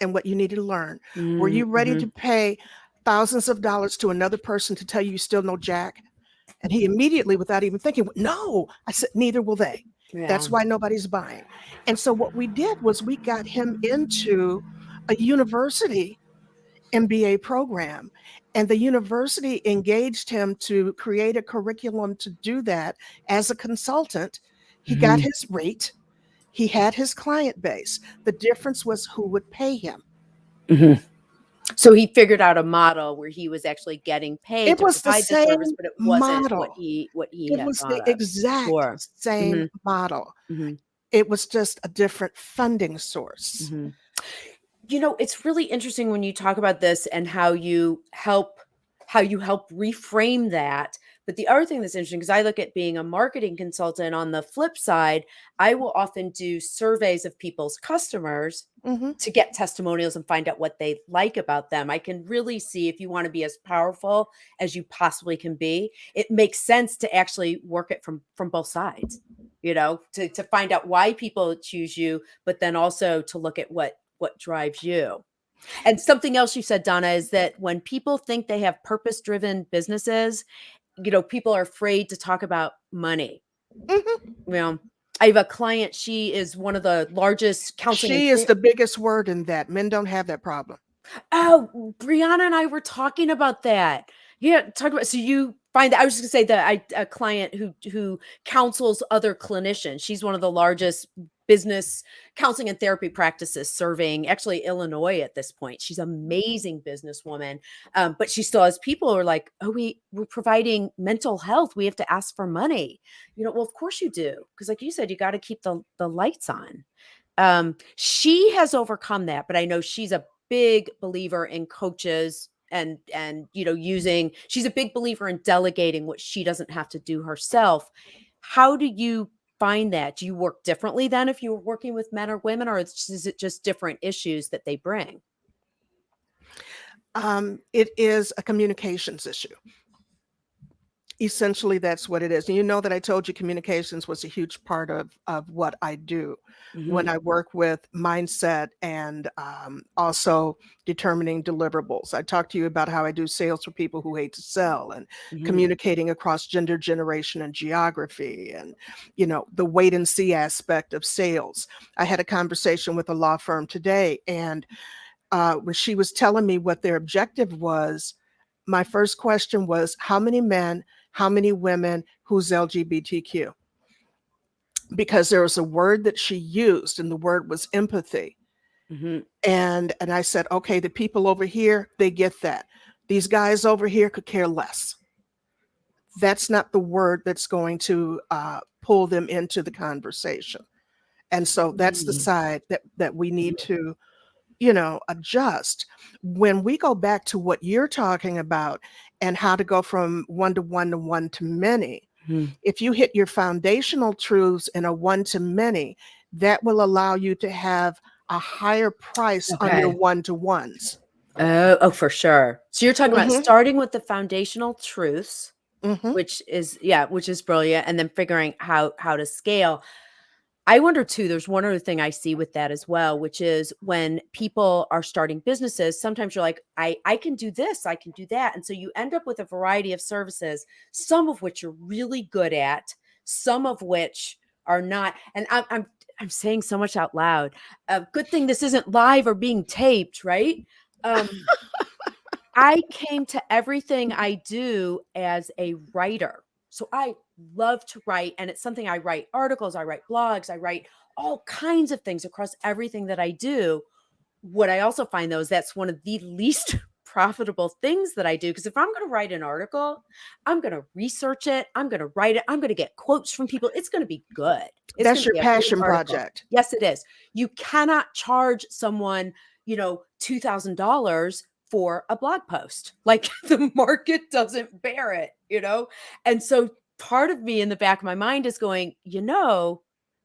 Speaker 3: and what you needed to learn, were you ready to
Speaker 1: Mhm.
Speaker 3: pay thousands of dollars to another person to tell you you still know Jack? And he immediately, without even thinking, no. I said, neither will they.
Speaker 1: Yeah.
Speaker 3: That's why nobody's buying. And so what we did was we got him into a university MBA program. And the university engaged him to create a curriculum to do that as a consultant. He got
Speaker 1: Mhm.
Speaker 3: his rate, he had his client base. The difference was who would pay him.
Speaker 1: Mhm. So he figured out a model where he was actually getting paid
Speaker 3: It
Speaker 1: to
Speaker 3: was the
Speaker 1: provide the service,
Speaker 3: same
Speaker 1: but it wasn't what
Speaker 3: model.
Speaker 1: he
Speaker 3: It
Speaker 1: had
Speaker 3: was
Speaker 1: thought
Speaker 3: the
Speaker 1: of.
Speaker 3: exact
Speaker 1: Sure.
Speaker 3: same
Speaker 1: Mhm.
Speaker 3: model.
Speaker 1: Mhm.
Speaker 3: It was just a different funding source.
Speaker 1: Mhm. It's really interesting when you talk about this and how you help reframe that. But the other thing that's interesting, because I look at being a marketing consultant on the flip side, I will often do surveys of people's customers
Speaker 3: Mhm.
Speaker 1: to get testimonials and find out what they like about them. I can really see if you want to be as powerful as you possibly can be, it makes sense to actually work it from both sides, to find out why people choose you, but then also to look at what drives you. And something else you said, Donna, is that when people think they have purpose-driven businesses, people are afraid to talk about money.
Speaker 3: Mhm.
Speaker 1: You know, I have a client, she is one of the largest counseling and
Speaker 3: She is the biggest word in that. Men don't have that problem.
Speaker 1: Oh, Brianna and I were talking about that. Yeah, talk about so you find that I was just gonna say that a client who counsels other clinicians. She's one of the largest business counseling and therapy practices serving actually Illinois at this point. She's an amazing businesswoman. But she still has people who are like, oh, we're providing mental health. We have to ask for money. Well, of course you do. Because like you said, you got to keep the lights on. She has overcome that, but I know she's a big believer in coaches and using she's a big believer in delegating what she doesn't have to do herself. How do you find that? Do you work differently than if you were working with men or women, or is it just different issues that they bring?
Speaker 3: It is a communications issue. Essentially, that's what it is. And you know that I told you communications was a huge part of what I do when
Speaker 1: Mhm,
Speaker 3: I work with mindset and also determining deliverables. I talked to you about how I do sales for people who hate to sell and
Speaker 1: mhm,
Speaker 3: communicating across gender, generation, and geography, and the wait and see aspect of sales. I had a conversation with a law firm today, and when she was telling me what their objective was, my first question was, how many men, how many women, who's LGBTQ? Because there was a word that she used, and the word was empathy.
Speaker 1: mhm,
Speaker 3: And I said, okay, the people over here, they get that. These guys over here could care less. That's not the word that's going to pull them into the conversation. And so that's the
Speaker 1: mhm,
Speaker 3: side that we need
Speaker 1: mhm,
Speaker 3: to adjust. When we go back to what you're talking about and how to go from one to one to one to many,
Speaker 1: mhm.
Speaker 3: if you hit your foundational truths in a one to many, that will allow you to have a higher price on your
Speaker 1: Okay.
Speaker 3: one to ones.
Speaker 1: Oh, for sure. So you're talking about
Speaker 3: Hmm.
Speaker 1: starting with the foundational truths,
Speaker 3: Mhm.
Speaker 1: which is brilliant. And then figuring how to scale. I wonder too, there's one other thing I see with that as well, which is when people are starting businesses, sometimes you're like, I can do this, I can do that. And so you end up with a variety of services, some of which you're really good at, some of which are not. And I'm saying so much out loud. Good thing this isn't live or being taped, right? Um, I came to everything I do as a writer. So I love to write, and it's something I write articles, I write blogs, I write all kinds of things across everything that I do. What I also find though is that's one of the least profitable things that I do. Because if I'm going to write an article, I'm going to research it, I'm going to write it, I'm going to get quotes from people. It's going to be good. It's going
Speaker 3: That's
Speaker 1: to
Speaker 3: your
Speaker 1: be a good
Speaker 3: passion
Speaker 1: article.
Speaker 3: project.
Speaker 1: Yes, it is. You cannot charge someone, $2,000 for a blog post. Like the market doesn't bear it, And so part of me in the back of my mind is going,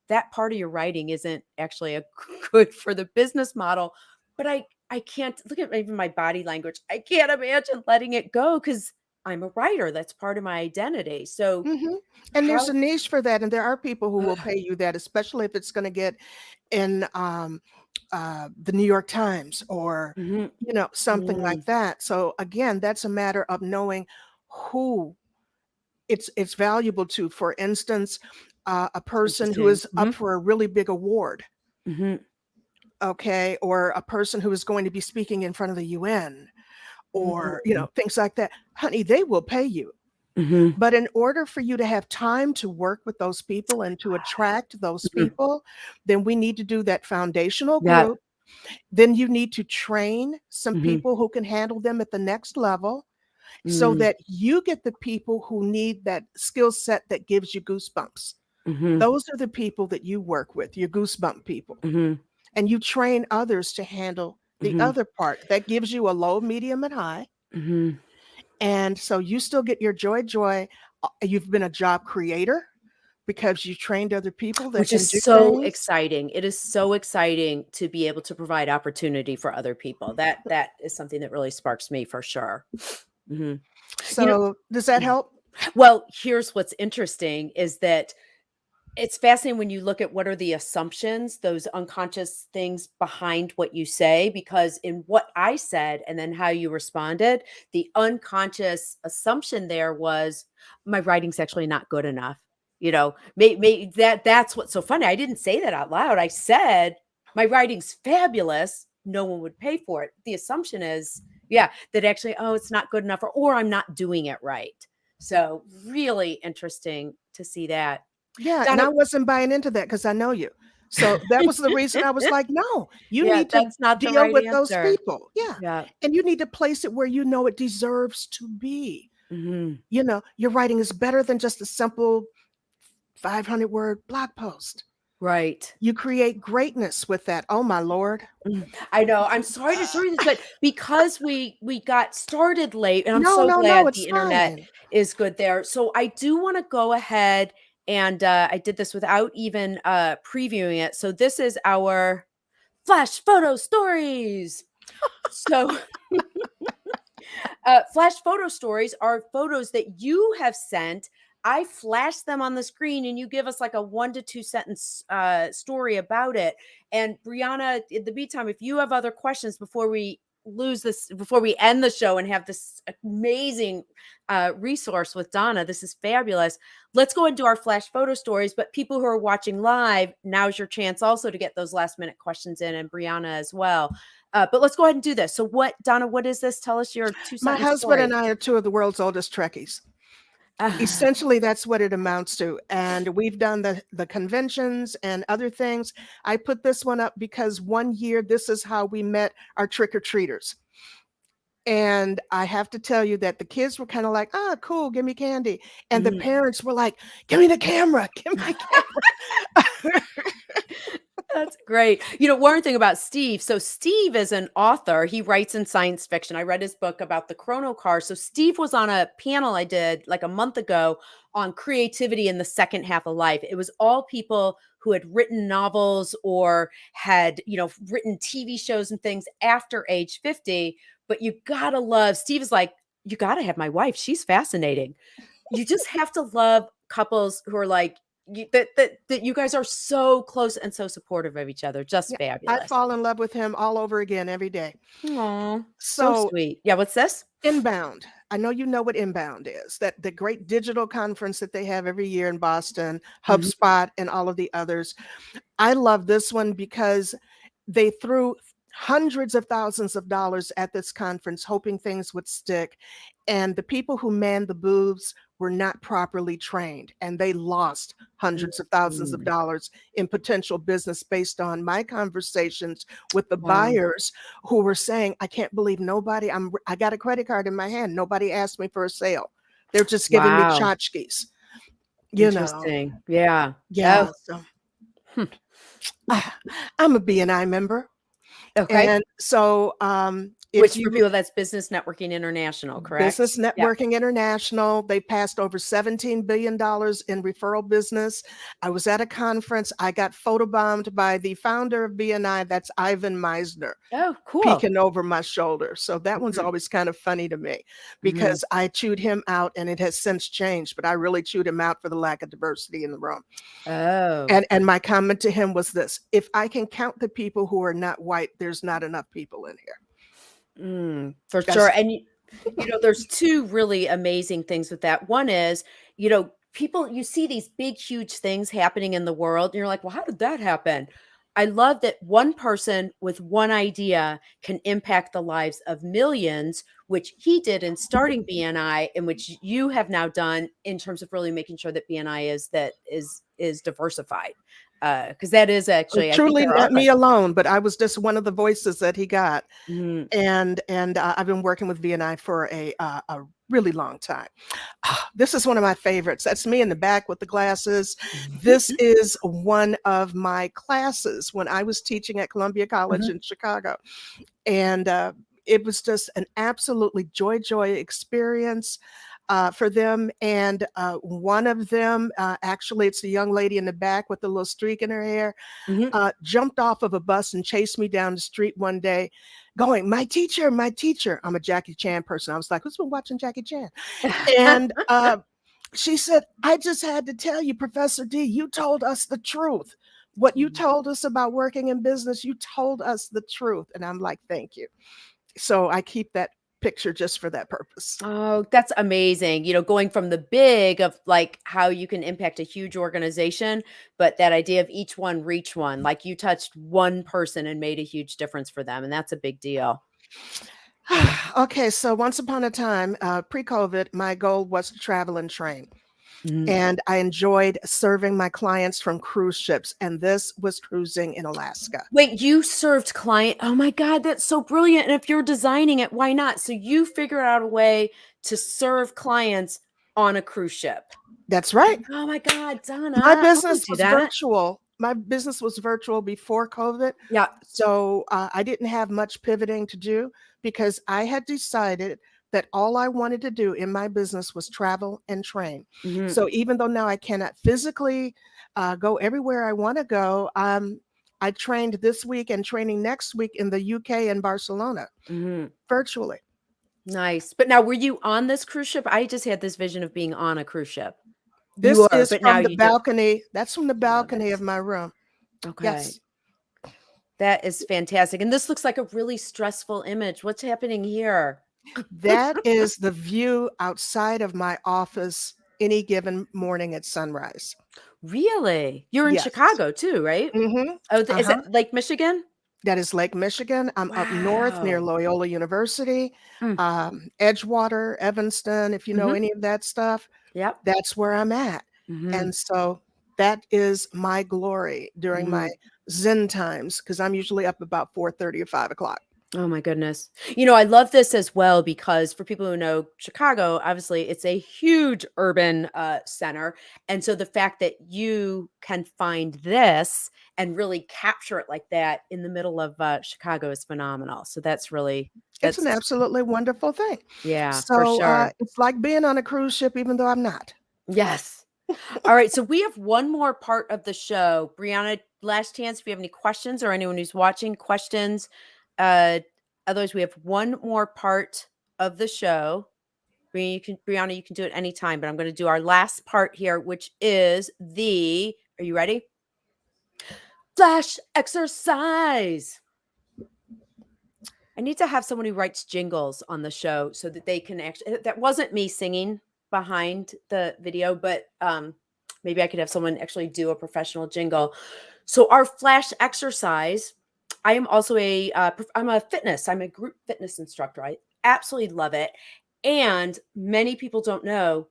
Speaker 1: that part of your writing isn't actually a good for the business model. But I can't look at even my body language. I can't imagine letting it go because I'm a writer. That's part of my identity. So
Speaker 3: Mhm. And there's
Speaker 1: how
Speaker 3: a niche for that, and there are people who will
Speaker 1: Ugh,
Speaker 3: pay you that, especially if it's gonna get in, the New York Times or,
Speaker 1: mhm,
Speaker 3: something like
Speaker 1: mm,
Speaker 3: that. So, again, that's a matter of knowing who it's valuable to. For instance, a person who
Speaker 1: interesting.
Speaker 3: is up for a really big award,
Speaker 1: Mhm,
Speaker 3: okay, or a person who is going to be speaking in front of the UN or,
Speaker 1: mm,
Speaker 3: things like that. Honey, they will pay you.
Speaker 1: mhm,
Speaker 3: But in order for you to have time to work with those people and to attract those
Speaker 1: mhm.
Speaker 3: people, then we need to do that foundational
Speaker 1: Yeah.
Speaker 3: group. Then you need to train some
Speaker 1: Mhm,
Speaker 3: people who can handle them at the next level so
Speaker 1: mm,
Speaker 3: that you get the people who need that skill set that gives you goosebumps.
Speaker 1: mhm,
Speaker 3: Those are the people that you work with, your goosebump people.
Speaker 1: mhm,
Speaker 3: And you train others to handle the
Speaker 1: mhm,
Speaker 3: other part that gives you a low, medium, and high.
Speaker 1: mhm.
Speaker 3: And so you still get your joy. You've been a job creator because you trained other people that
Speaker 1: Which
Speaker 3: can
Speaker 1: is
Speaker 3: do
Speaker 1: so
Speaker 3: things.
Speaker 1: exciting. It is so exciting to be able to provide opportunity for other people. That is something that really sparks me for sure. Mhm. You know
Speaker 3: So does that help?
Speaker 1: well, here's what's interesting is that it's fascinating when you look at what are the assumptions, those unconscious things behind what you say, because in what I said and then how you responded, the unconscious assumption there was my writing's actually not good enough. That's what's so funny. I didn't say that out loud. I said my writing's fabulous. No one would pay for it. The assumption is, yeah, that actually, oh, it's not good enough, or I'm not doing it right. So really interesting to see that.
Speaker 3: Yeah, and
Speaker 1: Donna
Speaker 3: I wasn't buying into that because I know you. So that was the reason I was like, "No, you
Speaker 1: Yeah,
Speaker 3: need to
Speaker 1: that's not the
Speaker 3: deal
Speaker 1: right
Speaker 3: with those
Speaker 1: answer.
Speaker 3: people." Yeah,
Speaker 1: Yeah.
Speaker 3: and you need to place it where you know it deserves to be.
Speaker 1: Mhm.
Speaker 3: Your writing is better than just a simple 500-word blog post.
Speaker 1: Right.
Speaker 3: You create greatness with that. Oh my lord.
Speaker 1: I know, I'm sorry to show you this, but because we got started late, and I'm
Speaker 3: No,
Speaker 1: so
Speaker 3: no, no,
Speaker 1: glad
Speaker 3: it's
Speaker 1: the internet
Speaker 3: fine.
Speaker 1: is good there. So I do wanna go ahead and, I did this without even, previewing it. So this is our flash photo stories. So flash photo stories are photos that you have sent. I flash them on the screen and you give us like a 1 to 2 sentence story about it. And Brianna, in the meantime, if you have other questions before we end the show and have this amazing resource with Donna, this is fabulous. Let's go and do our flash photo stories. But people who are watching live, now's your chance also to get those last minute questions in, and Brianna as well. But let's go ahead and do this. So Donna, what is this? Tell us your two
Speaker 3: My
Speaker 1: sentence
Speaker 3: husband
Speaker 1: story.
Speaker 3: and I are two of the world's oldest Trekkies.
Speaker 1: Ah,
Speaker 3: Essentially, that's what it amounts to. And we've done the conventions and other things. I put this one up because one year, this is how we met our trick-or-treaters. And I have to tell you that the kids were kind of like, "Ah, cool, give me candy." And the
Speaker 1: mhm.
Speaker 3: parents were like, "Give me the camera, give me the camera."
Speaker 1: That's great. One thing about Steve. So Steve is an author. He writes in science fiction. I read his book about the chrono car. So Steve was on a panel I did like a month ago on creativity in the second half of life. It was all people who had written novels or had, written TV shows and things after age 50. But you gotta love Steve is like, you gotta have my wife. She's fascinating. You just have to love couples who are like that you guys are so close and so supportive of each other. Just
Speaker 3: Yeah, I
Speaker 1: fabulous.
Speaker 3: fall in love with him all over again every day.
Speaker 1: Aw, so
Speaker 3: So
Speaker 1: sweet. Yeah, what's this?
Speaker 3: Inbound, I know you know what Inbound is, that the great digital conference that they have every year in Boston,
Speaker 1: Mhm.
Speaker 3: HubSpot, and all of the others. I love this one because they threw hundreds of thousands of dollars at this conference, hoping things would stick. And the people who manned the booths were not properly trained, and they lost hundreds of thousands of
Speaker 1: Mm.
Speaker 3: dollars in potential business based on my conversations with the
Speaker 1: Wow.
Speaker 3: buyers who were saying, I can't believe I got a credit card in my hand. Nobody asked me for a sale. They're just giving me
Speaker 1: Wow.
Speaker 3: tchotchkes, you know.
Speaker 1: Interesting. Yeah. Oh,
Speaker 3: Yeah. So
Speaker 1: hmm.
Speaker 3: I'm a BNI member.
Speaker 1: Okay.
Speaker 3: And so, if
Speaker 1: Which for
Speaker 3: you
Speaker 1: people, that's Business Networking International, correct?
Speaker 3: Business
Speaker 1: Yep.
Speaker 3: Networking International, they passed over $17 billion in referral business. I was at a conference. I got photobombed by the founder of BNI. That's Ivan Meisner,
Speaker 1: Oh, cool.
Speaker 3: peeking over my shoulder. So that one's
Speaker 1: Mhm.
Speaker 3: always kind of funny to me
Speaker 1: Mhm.
Speaker 3: because I chewed him out and it has since changed, but I really chewed him out for the lack of diversity in the room.
Speaker 1: Oh.
Speaker 3: And my comment to him was this: if I can count the people who are not white, there's not enough people in here.
Speaker 1: For sure.
Speaker 3: That's
Speaker 1: And there's two really amazing things with that. One is, people, you see these big, huge things happening in the world, and you're like, well, how did that happen? I love that one person with one idea can impact the lives of millions, which he did in starting BNI, and which you have now done in terms of really making sure that BNI is diversified. Because that is actually, I think
Speaker 3: truly
Speaker 1: there are
Speaker 3: not
Speaker 1: like,
Speaker 3: me alone, but I was just one of the voices that he got.
Speaker 1: mhm,
Speaker 3: And I've been working with VNI for a really long time. This is one of my favorites. That's me in the back with the glasses. This
Speaker 1: mhm,
Speaker 3: is one of my classes when I was teaching at Columbia College
Speaker 1: mhm,
Speaker 3: in Chicago. And it was just an absolutely joy experience for them. And one of them, actually, it's the young lady in the back with the little streak in her hair,
Speaker 1: mhm.
Speaker 3: jumped off of a bus and chased me down the street one day, going, my teacher, my teacher. I'm a Jackie Chan person. I was like, who's been watching Jackie Chan? And she said, I just had to tell you, Professor D, you told us the truth. What you told us about working in business, you told us the truth. And I'm like, thank you. So I keep that picture just for that purpose.
Speaker 1: Oh, that's amazing. Going from the big of like how you can impact a huge organization, but that idea of each one reach one, like you touched one person and made a huge difference for them. And that's a big deal.
Speaker 3: Okay, so once upon a time, pre-COVID, my goal was to travel and train.
Speaker 1: Mhm.
Speaker 3: And I enjoyed serving my clients from cruise ships. And this was cruising in Alaska.
Speaker 1: Wait, you served client. Oh my God, that's so brilliant. And if you're designing it, why not? So you figure out a way to serve clients on a cruise ship.
Speaker 3: That's right.
Speaker 1: Oh my God,
Speaker 3: My
Speaker 1: Donna, I want
Speaker 3: business
Speaker 1: to do
Speaker 3: was
Speaker 1: that.
Speaker 3: virtual. My business was virtual before COVID.
Speaker 1: Yeah.
Speaker 3: So I didn't have much pivoting to do because I had decided that all I wanted to do in my business was travel and train.
Speaker 1: Mhm,
Speaker 3: So even though now I cannot physically go everywhere I want to go, I trained this week and training next week in the UK and Barcelona
Speaker 1: mhm.
Speaker 3: virtually.
Speaker 1: Nice. But now were you on this cruise ship? I just had this vision of being on a cruise ship. You
Speaker 3: This
Speaker 1: are,
Speaker 3: is
Speaker 1: but now
Speaker 3: from the
Speaker 1: you do.
Speaker 3: balcony. That's from the
Speaker 1: I love
Speaker 3: balcony
Speaker 1: it.
Speaker 3: of my room.
Speaker 1: Okay.
Speaker 3: Yes.
Speaker 1: That is fantastic. And this looks like a really stressful image. What's happening here?
Speaker 3: That is the view outside of my office any given morning at sunrise.
Speaker 1: Really? You're in
Speaker 3: Yes.
Speaker 1: Chicago too, right?
Speaker 3: Mhm.
Speaker 1: Oh, is
Speaker 3: Uh-huh.
Speaker 1: it Lake Michigan?
Speaker 3: That is Lake Michigan. I'm up north near
Speaker 1: Wow.
Speaker 3: Loyola University,
Speaker 1: Mm,
Speaker 3: Edgewater, Evanston, if you know
Speaker 1: mhm.
Speaker 3: any of that stuff,
Speaker 1: Yep.
Speaker 3: that's where I'm at.
Speaker 1: Mhm,
Speaker 3: And so that is my glory during my
Speaker 1: mhm.
Speaker 3: Zen times because I'm usually up about 4:30 or 5 o'clock.
Speaker 1: Oh my goodness. I love this as well because for people who know Chicago, obviously it's a huge urban center. And so the fact that you can find this and really capture it like that in the middle of Chicago is phenomenal. So
Speaker 3: It's an
Speaker 1: that's,
Speaker 3: absolutely wonderful thing.
Speaker 1: yeah, for
Speaker 3: So
Speaker 1: sure.
Speaker 3: it's like being on a cruise ship, even though I'm not.
Speaker 1: Yes. All right. So we have one more part of the show. Brianna, last chance if you have any questions or anyone who's watching questions. Uh, Otherwise, we have one more part of the show. Brianna, you can do it anytime, but I'm going to do our last part here, which is are you ready? Flash exercise. I need to have someone who writes jingles on the show so that they can actually, that wasn't me singing behind the video, but maybe I could have someone actually do a professional jingle. So our flash exercise, I am also I'm a group fitness instructor. I absolutely love it. And many people don't know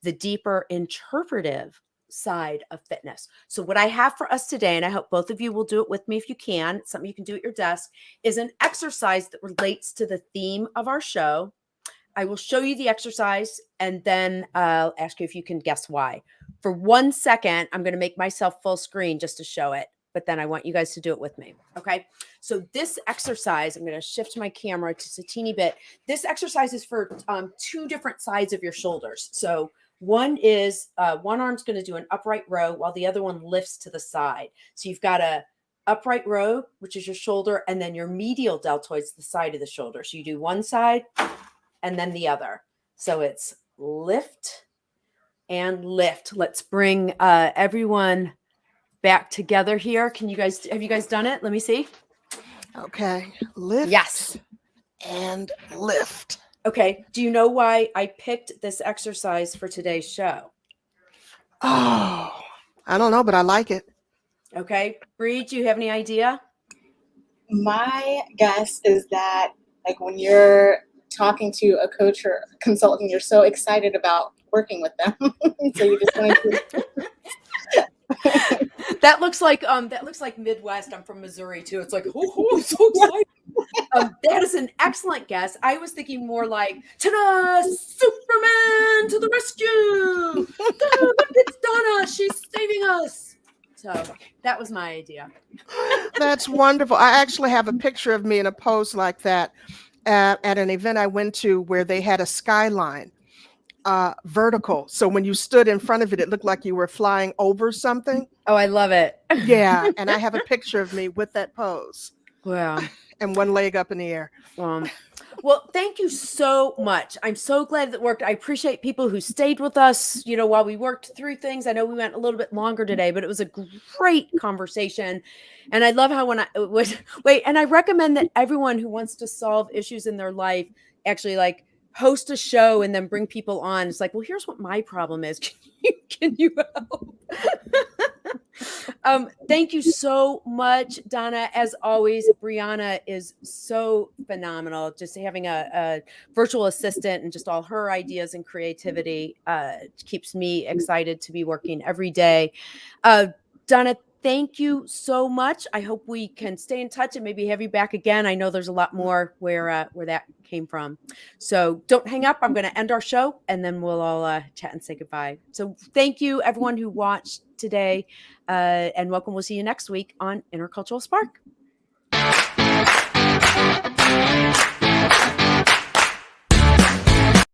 Speaker 1: the deeper interpretive side of fitness. So what I have for us today, and I hope both of you will do it with me if you can, it's something you can do at your desk, is an exercise that relates to the theme of our show. I will show you the exercise and then I'll ask you if you can guess why. For 1 second, I'm going to make myself full screen just to show it, but then I want you guys to do it with me. Okay. So this exercise, I'm going to shift my camera just a teeny bit. This exercise is for 2 different sides of your shoulders. So one is one arm's going to do an upright row while the other one lifts to the side. So you've got a upright row, which is your shoulder, and then your medial deltoid's the side of the shoulder. So you do one side and then the other. So it's lift and lift. Let's bring everyone back together here. Have you guys done it? Let me see.
Speaker 3: Okay. Lift.
Speaker 1: Yes.
Speaker 3: And lift.
Speaker 1: Okay. Do you know why I picked this exercise for today's show?
Speaker 3: Oh, I don't know, but I like it.
Speaker 1: Okay. Bree, do you have any idea?
Speaker 2: My guess is that, like, when you're talking to a coach or consultant, you're so excited about working with them. So you just want to.
Speaker 1: That looks like Midwest. I'm from Missouri too. It's like, oh, I'm so excited. That is an excellent guess. I was thinking more like, ta-da, Superman to the rescue. Look, it's Donna. She's saving us. So that was my idea.
Speaker 3: That's wonderful. I actually have a picture of me in a pose like that at an event I went to where they had a skyline vertical. So when you stood in front of it, it looked like you were flying over something.
Speaker 1: Oh, I love it.
Speaker 3: Yeah. And I have a picture of me with that pose.
Speaker 1: Wow.
Speaker 3: And one leg up in the air.
Speaker 1: Well, thank you so much. I'm so glad that worked. I appreciate people who stayed with us, while we worked through things. I know we went a little bit longer today, but it was a great conversation. And I love how and I recommend that everyone who wants to solve issues in their life actually host a show and then bring people on. It's like, well, here's what my problem is. Can you help? Thank you so much, Donna. As always, Brianna is so phenomenal. Just having a virtual assistant and just all her ideas and creativity keeps me excited to be working every day. Donna, thank you so much. I hope we can stay in touch and maybe have you back again. I know there's a lot more where that came from. So don't hang up. I'm going to end our show and then we'll all chat and say goodbye. So thank you, everyone who watched today, and welcome. We'll see you next week on Intercultural Spark.